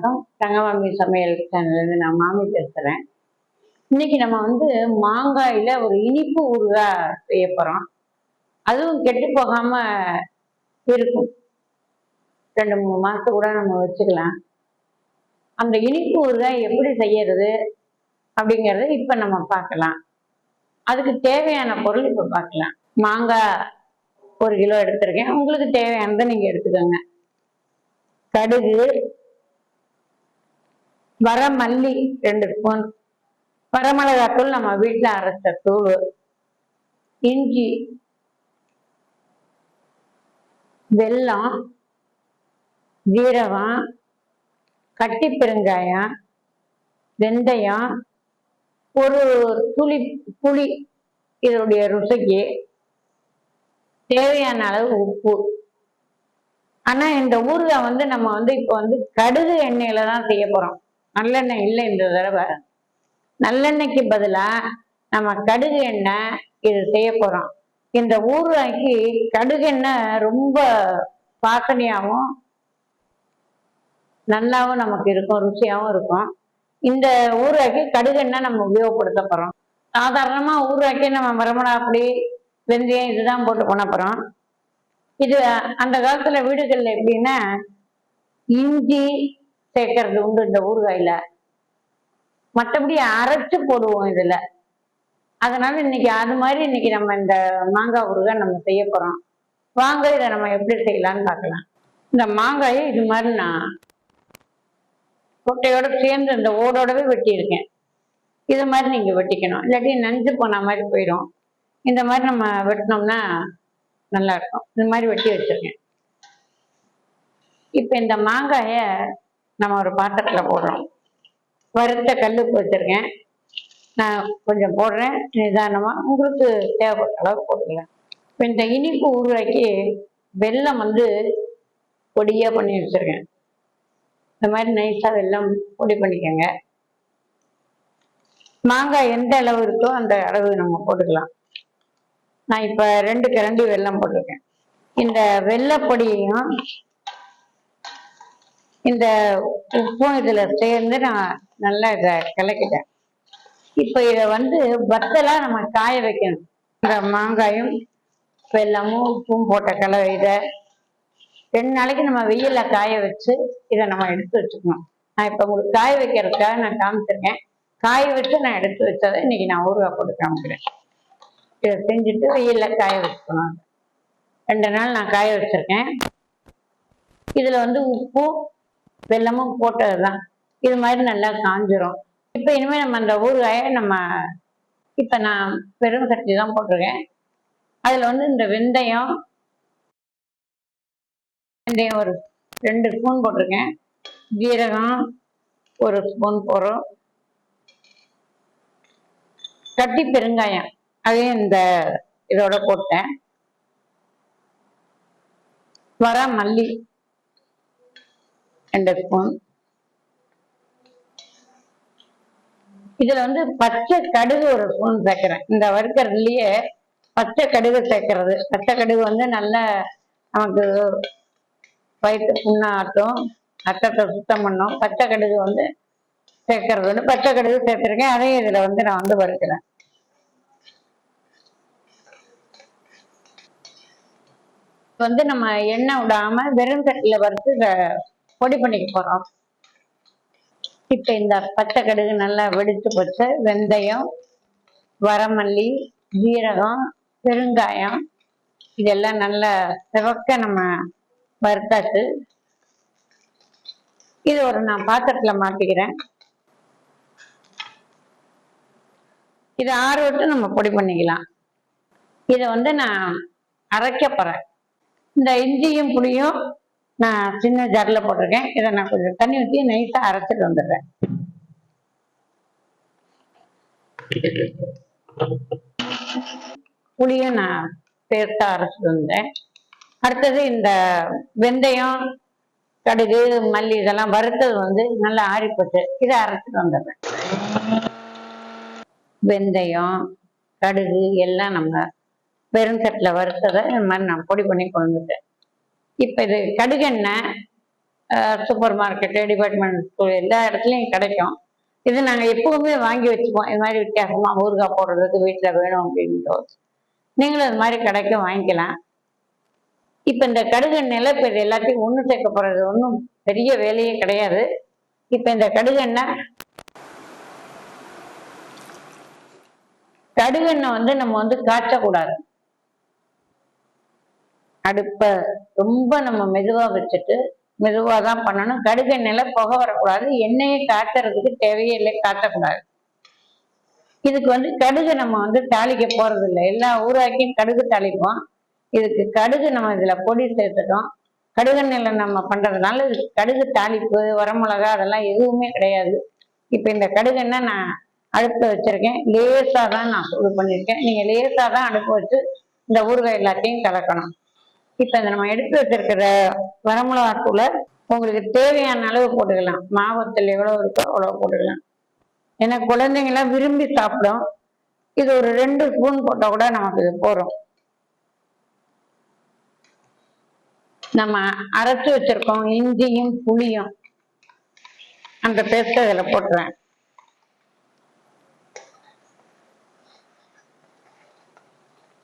வணக்கம். தங்கமாமி சமையல் சேனல்லேருந்து நான் மாமி பேசுகிறேன். இன்னைக்கு நம்ம மாங்காயில் ஒரு இனிப்பு ஊறுகாய் செய்ய போகிறோம். அதுவும் கெட்டு போகாம இருக்கும். 2-3 மாதத்துக்கு கூட நம்ம வச்சுக்கலாம். அந்த இனிப்பு ஊறுகாய் எப்படி செய்யறது அப்படிங்கிறத இப்போ நம்ம பார்க்கலாம். அதுக்கு தேவையான பொருள் இப்போ பார்க்கலாம். மாங்காய் 1 கிலோ எடுத்திருக்கேன். உங்களுக்கு தேவையானதை நீங்கள் எடுத்துக்கோங்க. கடுகு, வரமல்லி 2 ஸ்பூன், வரமிளகாத்தூள் நம்ம வீட்டில் அரைச்ச தூள், இஞ்சி, வெல்லம், ஜீரகம், கட்டி பெருங்காயம், வெந்தயம், ஒரு துளி புளி, இதனுடைய ருசிக்கு தேவையான அளவு உப்பு. ஆனா இந்த ஊறுகாய் நம்ம இப்போ கடுகு எண்ணெயில தான் செய்ய போறோம். நல்லெண்ணெய் இல்லை இந்த தடவை. நல்லெண்ணெய்க்கு பதிலா நம்ம கடுகு எண்ணெய் இது செய்ய போறோம். இந்த ஊறுகாய்க்கு கடுகு எண்ணெய் ரொம்ப வாசனையாகவும் நல்லாவும் நமக்கு இருக்கும், ருசியாகவும் இருக்கும். இந்த ஊறுகாய்க்கு கடுகு எண்ணெய் நம்ம உபயோகப்படுத்த போறோம். சாதாரணமா ஊறுகாய்க்கு நம்ம வரமிளகாப்பொடி, வெந்தயம் இதுதான் போட்டு பண்ண போறோம். இது அந்த காலத்துல வீடுகள்ல எப்படின்னா இஞ்சி சேர்க்கறது உண்டு இந்த ஊறுகாயில. மற்றபடி அரைச்சு போடுவோம் இதுல. அதனால இன்னைக்கு அது மாதிரி இன்னைக்கு நம்ம இந்த மாங்காய் ஊறுகாய் நம்ம செய்ய போறோம். வாங்க இதை நம்ம எப்படி செய்யலாம்னு பார்க்கலாம். இந்த மாங்காயை இது மாதிரி நான் கொட்டையோட சேர்ந்து இந்த ஓடோடவே வெட்டியிருக்கேன். இது மாதிரி நீங்க வெட்டிக்கணும், இல்லாட்டி நஞ்சு போன மாதிரி போயிடும். இந்த மாதிரி நம்ம வெட்டினோம்னா நல்லா இருக்கும். இந்த மாதிரி வெட்டி வச்சிருக்கேன். இப்ப இந்த மாங்காய நம்ம ஒரு பாத்திரத்துல போடுறோம். வறுத்த கல்லுப்பு வச்சிருக்கேன். நான் கொஞ்சம் போடுறேன், நிதானமா உங்களுக்கு தேவைப்பட்ட அளவு போட்டுக்கலாம். இப்ப இந்த இனிப்பு ஊறுகாய்க்கு வெல்லம் பொடியா பண்ணி வச்சிருக்கேன். இந்த மாதிரி நைஸா வெல்லம் பொடி பண்ணிக்கோங்க. மாங்காய் எந்த அளவு இருக்கோ அந்த அளவு நம்ம போட்டுக்கலாம். நான் இப்ப 2 கரண்டி வெல்லம் போட்டிருக்கேன். இந்த வெல்லப்பொடியையும் இந்த உப்பும் இதுல சேர்ந்து நான் நல்லா இதை கிளக்கிட்டேன். இப்ப இதை வத்தலா நம்ம காய வைக்கணும். இந்த மாங்காயும் வெல்லமும் உப்பும் போட்ட கலவை இதை 2 நாளைக்கு நம்ம வெயில்ல காய வச்சு இதை நம்ம எடுத்து வச்சுக்கணும். நான் இப்ப உங்களுக்கு காய வைக்கிறதுக்காக நான் காமிச்சிருக்கேன். காய வச்சு நான் எடுத்து வச்சதை இன்னைக்கு நான் ஊறுகாய் போட்டு காமிக்கிறேன். இதை செஞ்சுட்டு வெயில்ல காய வச்சுக்கணும். 2 நாள் நான் காய வச்சிருக்கேன். இதுல உப்பு வெல்லமும் போட்டதுதான். இது மாதிரி நல்லா காஞ்சிரும். இப்ப இனிமே நம்ம அந்த ஊறுகாயை நம்ம இப்ப நான் பெரும் சட்டி தான் போட்டிருக்கேன். அதுல இந்த வெந்தயம் ஒரு 2 ஸ்பூன் போட்டிருக்கேன். ஜீரகம் 1 ஸ்பூன் போடுறோம். கட்டி பெருங்காயம் அதையும் இந்த இதோட போட்டேன். வரமல்லி 2 ஸ்பூன். இதுல பச்சை கடுகு 1 ஸ்பூன் சேர்க்கிறேன். இந்த வறுக்கிறதுலயே பச்சை கடுகு சேர்க்கறது. பச்சை கடுகு நல்ல நமக்கு வயிற்று புண்ணாட்டும், ரத்தத்தை சுத்தம் பண்ணும். பச்சை கடுகு சேர்க்கறது பச்சை கடுகு சேர்த்திருக்கேன். அதையும் இதுல நான் வறுக்கிறேன். நம்ம எண்ணெய் விடாம வெறும் சட்டியில வறுத்து பொடி பண்ணிக்க போறோம். இப்ப இந்த பச்சை கடுகு நல்லா வெடிச்சு போச்சு. வெந்தயம், வரமல்லி, ஜீரகம், பெருங்காயம் இதெல்லாம் நல்லா சிவக்க நம்ம வறுத்தாச்சு. இது ஒரு நான் பாத்திரத்துல மாட்டிக்கிறேன். இதை ஆற விட்டு நம்ம பொடி பண்ணிக்கலாம். இதை நான் அரைக்க போறேன். இந்த இஞ்சியும் புளியும் நான் சின்ன ஜார்ல போட்டிருக்கேன். இதை நான் கொஞ்சம் தண்ணி ஊற்றி நைஸா அரைச்சிட்டு வந்துடுறேன். புளியும் நான் பேஸ்டா அரைச்சிட்டு வந்தேன். அடுத்தது இந்த வெந்தயம், கடுகு, மல்லி இதெல்லாம் வறுத்தது நல்லா ஆறிப்போச்சு. இதை அரைச்சிட்டு வந்துடுறேன். வெந்தயம், கடுகு எல்லாம் நம்ம வெறும் சட்டில் வறுத்ததை இந்த மாதிரி நான் பொடி பண்ணி கொண்டு வந்துட்டேன். இப்போ இது கடுகெண்ணெய் சூப்பர் மார்க்கெட்டு, டிபார்ட்மெண்ட் ஸ்டோர் எல்லா இடத்துலையும் கிடைக்கும். இது நாங்கள் எப்பவுமே வாங்கி வச்சுப்போம். இது மாதிரி வித்தியாசமாக ஊறுகாய் போடுறதுக்கு வீட்டில் வேணும் அப்படின்ட்டு. நீங்களும் இது மாதிரி கிடைக்கும், வாங்கிக்கலாம். இப்போ இந்த கடுகெண்ணெயில இப்போ இது எல்லாத்தையும் ஒன்று சேர்க்க போகிறது ஒன்றும் பெரிய வேலையே கிடையாது. இப்போ இந்த கடுகெண்ணெய் நம்ம காய்ச்சக்கூடாது. அடுப்பை ரொம்ப நம்ம மெதுவா வச்சுட்டு மெதுவா தான் பண்ணணும். கடுகெண்ணெயில புகை வரக்கூடாது. எண்ணெயை காய்ச்சறதுக்கு தேவையே இல்லை, காய்ச்சக்கூடாது. இதுக்கு கடுகு நம்ம தாளிக்க போறது இல்லை. எல்லா ஊறாக்கியும் கடுகு தாளிப்போம். இதுக்கு கடுகு நம்ம இதுல பொடி சேர்த்துட்டோம். கடுகெண்ணெயில நம்ம பண்றதுனால இதுக்கு கடுகு தாளிப்பு, வரமிளகா அதெல்லாம் எதுவுமே கிடையாது. இப்ப இந்த கடுகெண்ணெய் நான் அடுப்பு வச்சிருக்கேன். லேசா தான் நான் சூடு பண்ணியிருக்கேன். நீங்க லேசா தான் அடுப்பு வச்சு இந்த ஊறுகாய் எல்லாத்தையும் கலக்கணும். இப்ப இந்த நம்ம எடுத்து வச்சிருக்கிற வரமிளகாத்தூளை உங்களுக்கு தேவையான அளவு போட்டுக்கலாம். மாவத்தில் எவ்வளவு இருக்கோ அவ்வளவு போட்டுக்கலாம். ஏன்னா குழந்தைங்களாம் விரும்பி சாப்பிடும். இது ஒரு 2 ஸ்பூன் போட்டா கூட நமக்கு இது போறோம். நம்ம அரைச்சு வச்சிருக்கோம் இஞ்சியும் புளியும், அந்த பேஸ்ட் இதுல போட்டுறேன்.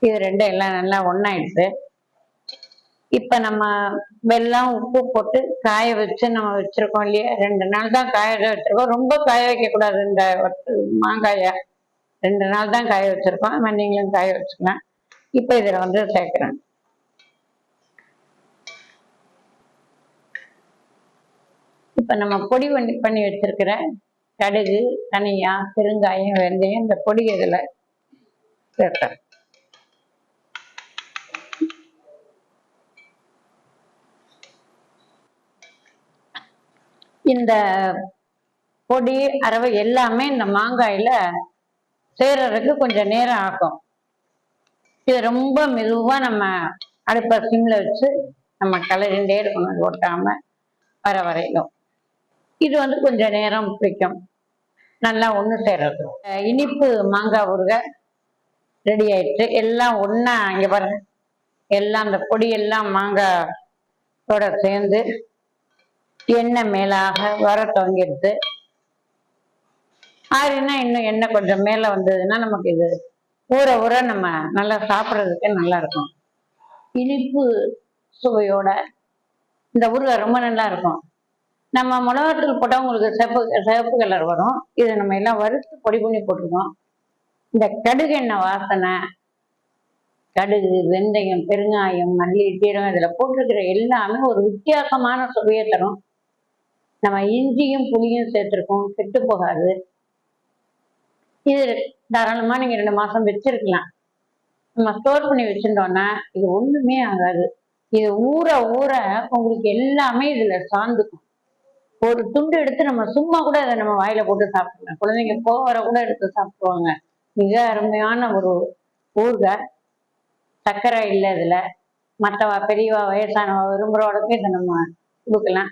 இது ரெண்டும் எல்லாம் நல்லா ஒண்ணாயிடுச்சு. இப்ப நம்ம வெல்லம் உப்பு போட்டு காய வச்சு நம்ம வச்சிருக்கோம் இல்லையா, 2 நாள் தான் காய வச்சிருக்கோம். ரொம்ப காய வைக்க கூடாது. இந்த மாங்காய 2 நாள் தான் காய வச்சிருக்கோம். நீங்களும் காய வச்சுக்கலாம். இப்ப இதுல சேர்க்கிறேன். இப்ப நம்ம பொடி பண்ணி வச்சிருக்கிற கடுகு, தனியா, பெருங்காயம், வெந்தயம் இந்த பொடி இதுல சேர்க்கிறேன். இந்த பொடி அரவை எல்லாமே இந்த மாங்காயில சேர்றதுக்கு கொஞ்சம் நேரம் ஆகும். இது ரொம்ப மெதுவா நம்ம அடுப்பை சிம்ல வச்சு நம்ம கலரிண்டே இருக்கணும், ஒட்டாம வர வரையிலும். இது கொஞ்சம் நேரம் பிடிக்கும் நல்லா ஒண்ணு சேர்றது. இனிப்பு மாங்காய் ஊறுகாய் ரெடி ஆயிடுச்சு. எல்லாம் ஒண்ணா இங்க பாருங்க, எல்லாம் அந்த பொடி எல்லாம் மாங்காயோட சேர்ந்து எண்ணெய் மேலாக வர துவங்கிடுது. ஆறுனா இன்னும் எண்ணெய் கொஞ்சம் மேல வந்ததுன்னா நமக்கு இது ஊற நம்ம நல்லா சாப்பிட்றதுக்கு நல்லா இருக்கும். இனிப்பு சுவையோட இந்த ஊறுகாய் ரொம்ப நல்லா இருக்கும். நம்ம மிளகாத்தூள் போட்டால் உங்களுக்கு சிவப்பு கலர் வரும். இதை நம்ம எல்லாம் வறுத்து பொடி பண்ணி போட்டுருக்கோம். இந்த கடுகு எண்ணெய் வாசனை, கடுகு, வெந்தயம், பெருங்காயம், மல்லி, சீரகம் இதில் போட்டிருக்கிற எல்லாமே ஒரு வித்தியாசமான சுவையை தரும். நம்ம இஞ்சியும் புளியும் சேர்த்துருக்கோம், கெட்டு போகாது. இது தாராளமா நீங்க 2 மாசம் வச்சிருக்கலாம். நம்ம ஸ்டோர் பண்ணி வச்சிருந்தோம்னா இது ஒண்ணுமே ஆகாது. இது ஊற ஊற உங்களுக்கு எல்லாமே இதுல சார்ந்துக்கும். ஒரு துண்டு எடுத்து நம்ம சும்மா கூட அதை நம்ம வாயில போட்டு சாப்பிடலாம். குழந்தைங்க போகிற கூட எடுத்து சாப்பிடுவாங்க. மிக அருமையான ஒரு ஊறுகாய். சர்க்கரை இல்லை இதுல. மற்றவா பெரியவா வயசானவா விரும்புறவளுக்கு இதை நம்ம கொடுக்கலாம்.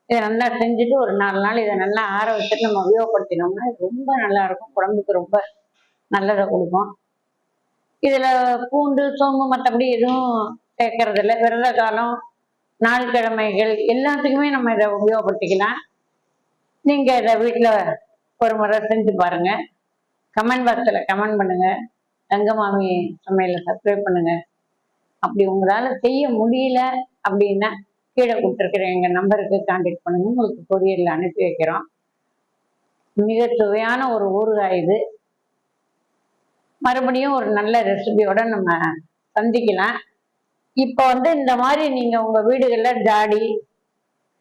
இதை நல்லா செஞ்சுட்டு ஒரு 4 நாள் இதை நல்லா ஆற வச்சுட்டு நம்ம உபயோகப்படுத்தினோம்னா இது ரொம்ப நல்லா இருக்கும். உடம்புக்கு ரொம்ப நல்லதை கொடுக்கும். இதுல பூண்டு, சோம்பு மற்றபடி எதுவும் சேர்க்கறது இல்லை. விரத காலம், நாள் கிழமைகள் எல்லாத்துக்குமே நம்ம இதை உபயோகப்படுத்திக்கலாம். நீங்க இதை வீட்டுல ஒரு முறை செஞ்சு பாருங்க. கமெண்ட் பாக்ஸ்ல கமெண்ட் பண்ணுங்க. தங்கமாமி சமையலை சப்ஸ்கிரைப் பண்ணுங்க. அப்படி உங்களால செய்ய முடியல அப்படின்னா கீழே கொடுத்துருக்கிற எங்க நம்பருக்கு கான்டாக்ட் பண்ணுங்க. உங்களுக்கு கொரியர்ல அனுப்பி வைக்கிறோம். மிக சுவையான ஒரு ஊறுகாய் இது. மறுபடியும் ஒரு நல்ல ரெசிபியோட நம்ம சந்திக்கலாம். இப்போ இந்த மாதிரி நீங்க உங்க வீடுகள்ல ஜாடி,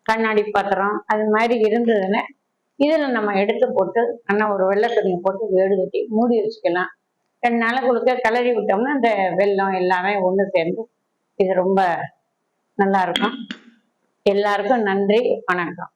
கண்ணாடி பாத்திரம் அது மாதிரி இருந்ததுன்னா இதுல நம்ம எடுத்து போட்டு நல்லா ஒரு வெள்ளை துணியை போட்டு வேடு கட்டி மூடி வச்சுக்கலாம். 2 நாளுக்குள்ள கிளறி விட்டோம்னா அந்த வெல்லம் எல்லாமே ஒண்ணு சேர்ந்து இது ரொம்ப நல்லா இருக்கும். எல்லாருக்கும் நன்றி, வணக்கம்.